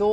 2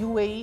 UAE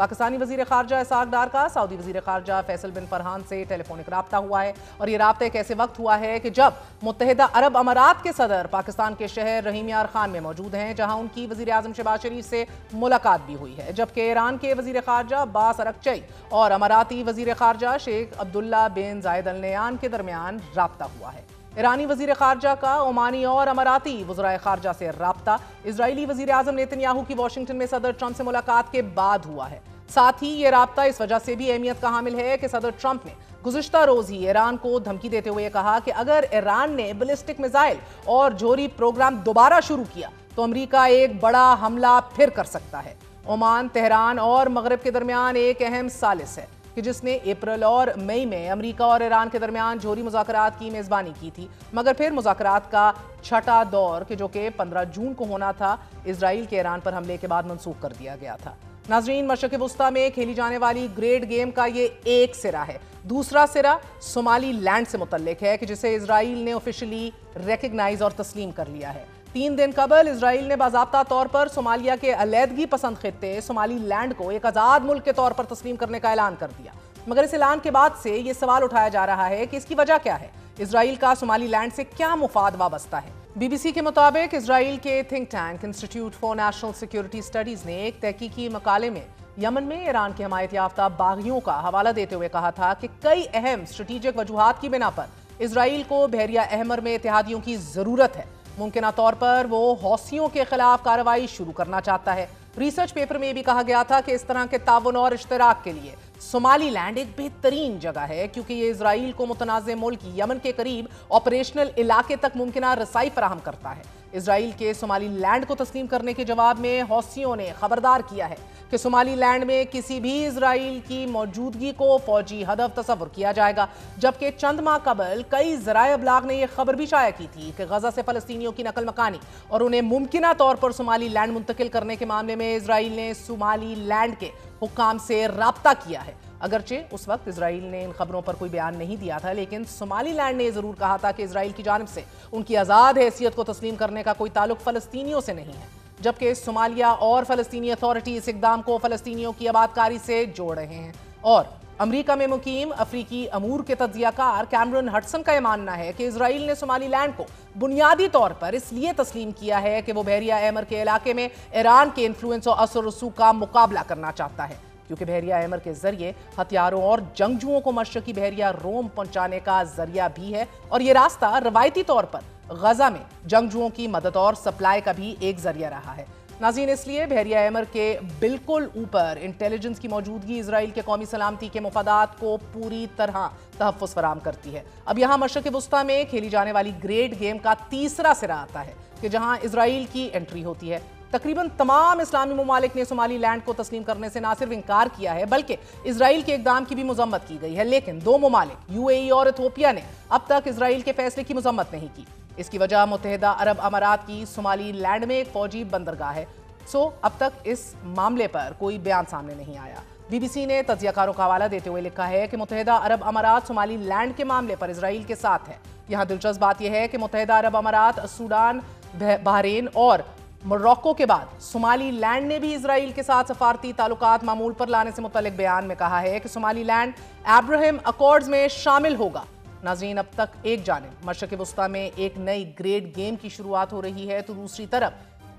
Pakistani وزیر خارجہ اسحاق ڈار کا سعودی وزیر خارجہ فیصل بن فرحان سے ٹیلی فونک رابطہ ہوا ہے، اور یہ رابطہ ایک ایسے وقت ہوا ہے کہ جب متحدہ عرب امارات کے صدر پاکستان کے شہر رحیم یار خان میں موجود ہیں، جہاں ان کی وزیر اعظم شہباز شریف سے ملاقات بھی ہوئی ہے، جبکہ ایران کے وزیر خارجہ عباس ارغچی اور اماراتی وزیر خارجہ شیخ عبداللہ بن زائد ال نہیان کے درمیان رابطہ ہوا ہے۔ ایرانی وزیر خارجہ کا عمانی اور اماراتی وزرائے خارجہ سے رابطہ اسرائیلی وزیر اعظم نیتن یاہو کی واشنگٹن میں صدر ٹرمپ سے ملاقات کے بعد ہوا ہے۔ ساتھ ہی یہ رابطہ اس وجہ سے بھی اہمیت کا حامل ہے کہ صدر ٹرمپ نے گزشتہ روز ہی ایران کو دھمکی دیتے ہوئے کہا کہ اگر ایران نے بیلسٹک میزائل اور جوہری پروگرام دوبارہ شروع کیا تو امریکہ ایک بڑا حملہ پھر کر سکتا ہے۔ عمان، تہران اور مغرب کے درمیان ایک اہم ثالث ہے کہ جس نے اپریل اور مئی میں امریکہ اور ایران کے درمیان جوہری مذاکرات کی میزبانی کی تھی، مگر پھر مذاکرات کا چھٹا دور جو کہ 15 جون کو ہونا تھا، اسرائیل کے ایران پر حملے کے بعد منسوخ کر دیا گیا تھا۔ ناظرین، مشرق وسطیٰ میں کھیلی جانے والی گریڈ گیم کا یہ ایک سرا ہے۔ دوسرا سرا صومالی لینڈ سے متعلق ہے کہ جسے اسرائیل نے آفیشلی ریکگنائز اور تسلیم کر لیا ہے۔ 3 دن قبل اسرائیل نے باضابطہ طور پر صومالیہ کے علیحدگی پسند خطے صومالی لینڈ کو ایک آزاد ملک کے طور پر تسلیم کرنے کا اعلان کر دیا، مگر اس اعلان کے بعد سے یہ سوال اٹھایا جا رہا ہے کہ اس کی وجہ کیا ہے؟ اسرائیل کا صومالی لینڈ سے کیا مفاد وابستہ ہے؟ بی بی سی کے مطابق اسرائیل کے think tank institute for national security studies نے ایک تحقیقی مقالے میں یمن میں ایران کی حمایت یافتہ باغیوں کا حوالہ دیتے ہوئے کہا تھا کہ کئی اہم اسٹریٹجک وجوہات کی بنا پر اسرائیل کو بحیرہ احمر میں اتحادیوں کی ضرورت ہے۔ ممکنہ طور پر وہ حوثیوں کے خلاف کارروائی شروع کرنا چاہتا ہے۔ ریسرچ پیپر میں بھی کہا گیا تھا کہ اس طرح کے تعاون اور اشتراک کے لیے صومالی لینڈ ایک بہترین جگہ ہے، کیونکہ یہ اسرائیل کو متنازع ملک یمن کے قریب آپریشنل علاقے تک ممکنہ رسائی فراہم کرتا ہے۔ اسرائیل کے صومالی لینڈ کو تسلیم کرنے کے جواب میں حوثیوں نے خبردار کیا ہے کہ صومالی لینڈ میں کسی بھی اسرائیل کی موجودگی کو فوجی ہدف تصور کیا جائے گا، جبکہ چند ماہ قبل کئی ذرائع ابلاغ نے یہ خبر بھی شائع کی تھی کہ غزہ سے فلسطینیوں کی نقل مکانی اور انہیں ممکنہ طور پر صومالی لینڈ منتقل کرنے کے معاملے میں اسرائیل نے صومالی لینڈ کے حکام سے رابطہ کیا ہے۔ اگرچہ اس وقت اسرائیل نے ان خبروں پر کوئی بیان نہیں دیا تھا، لیکن صومالی لینڈ نے یہ ضرور کہا تھا کہ اسرائیل کی جانب سے ان کی آزاد حیثیت کو تسلیم کرنے کا کوئی تعلق فلسطینیوں سے نہیں ہے، جبکہ صومالیہ اور فلسطینی اتھارٹی اس اقدام کو فلسطینیوں کی آبادکاری سے جوڑ رہے ہیں۔ اور امریکہ میں مقیم افریقی امور کے تجزیہ کار کیمرن ہڈسن کا یہ ماننا ہے کہ اسرائیل نے صومالی لینڈ کو بنیادی طور پر اس لیے تسلیم کیا ہے کہ وہ بحیرہ احمر کے علاقے میں ایران کے انفلوئنس اور اثر و رسوخ کا مقابلہ کرنا چاہتا ہے، کیونکہ بحیرہ احمر کے ذریعے ہتھیاروں اور جنگجوؤں کو مشرقی بحیرہ روم پہنچانے کا ذریعہ بھی ہے، اور یہ راستہ روایتی طور پر غزہ میں جنگجوؤں کی مدد اور سپلائی کا بھی ایک ذریعہ رہا ہے۔ ناظرین، اس لیے بحیرہ احمر کے بالکل اوپر انٹیلیجنس کی موجودگی اسرائیل کے قومی سلامتی کے مفادات کو پوری طرح تحفظ فراہم کرتی ہے۔ اب یہاں مشرق وسطیٰ میں کھیلی جانے والی گریڈ گیم کا تیسرا سرا آتا ہے کہ جہاں اسرائیل کی انٹری ہوتی ہے۔ تقریباً تمام اسلامی ممالک نے صومالی لینڈ کو تسلیم کرنے سے نہ صرف انکار کیا ہے بلکہ اسرائیل کے اقدام کی بھی مذمت کی گئی ہے، لیکن 2 ممالک یو اے ای اور ایتھوپیا نے اب تک اسرائیل کے فیصلے کی مذمت نہیں کی۔ اس کی وجہ متحدہ عرب امارات کی صومالی لینڈ میں ایک فوجی بندرگاہ ہے، اب تک اس معاملے پر کوئی بیان سامنے نہیں آیا۔ بی بی سی نے تجزیہ کاروں کا حوالہ دیتے ہوئے لکھا ہے کہ متحدہ عرب امارات صومالی لینڈ کے معاملے پر اسرائیل کے ساتھ ہے۔ یہاں دلچسپ بات یہ ہے کہ متحدہ عرب امارات، سوڈان، بحرین اور موروکو کے بعد صومالی لینڈ نے بھی اسرائیل کے ساتھ سفارتی تعلقات معمول پر لانے سے متعلق بیان میں کہا ہے کہ صومالی لینڈ ابراہیم اکارڈز میں شامل ہوگا۔ ناظرین، اب تک ایک جانب مشرق وسطیٰ میں ایک نئی گریڈ گیم کی شروعات ہو رہی ہے تو دوسری طرف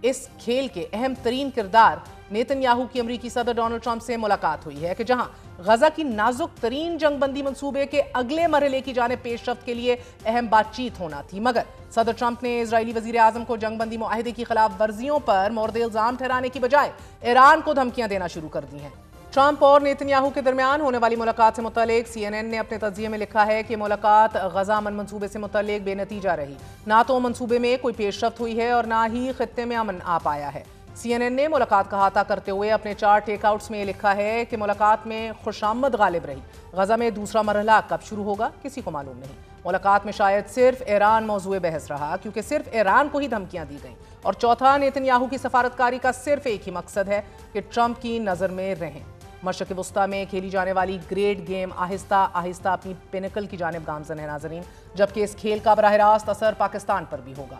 اس کھیل کے اہم ترین کردار نیتن یاہو کی امریکی صدر ڈونلڈ ٹرمپ سے ملاقات ہوئی ہے کہ جہاں غزہ کی نازک ترین جنگ بندی منصوبے کے اگلے مرحلے کی جانب پیش رفت کے لیے اہم بات چیت ہونا تھی، مگر صدر ٹرمپ نے اسرائیلی وزیر اعظم کو جنگ بندی معاہدے کی خلاف ورزیوں پر مورد الزام ٹھہرانے کی بجائے ایران کو دھمکیاں دینا شروع کر دی ہیں۔ ٹرمپ اور نیتن یاہو کے درمیان ہونے والی ملاقات سے متعلق سی این این نے اپنے تجزیے میں لکھا ہے کہ ملاقات غزہ امن منصوبے سے متعلق بے نتیجہ رہی، نہ تو منصوبے میں کوئی پیش رفت ہوئی ہے اور نہ ہی خطے میں امن آ پایا ہے۔ سی این این نے ملاقات کا احاطہ کرتے ہوئے اپنے 4 ٹیک آؤٹس میں یہ لکھا ہے کہ ملاقات میں خوشامد غالب رہی، غزہ میں دوسرا مرحلہ کب شروع ہوگا کسی کو معلوم نہیں۔ ملاقات میں شاید صرف ایران موضوع بحث رہا، کیونکہ صرف ایران کو ہی دھمکیاں دی گئیں، اور چوتھا نیتن یاہو کی سفارتکاری کا صرف ایک ہی مقصد ہے کہ ٹرمپ کی نظر میں رہیں۔ مشرق وسطیٰ میں کھیلی جانے والی گریڈ گیم آہستہ آہستہ اپنی پینکل کی جانب گامزن ہے ناظرین، جبکہ اس کھیل کا براہ راست اثر پاکستان پر بھی ہوگا،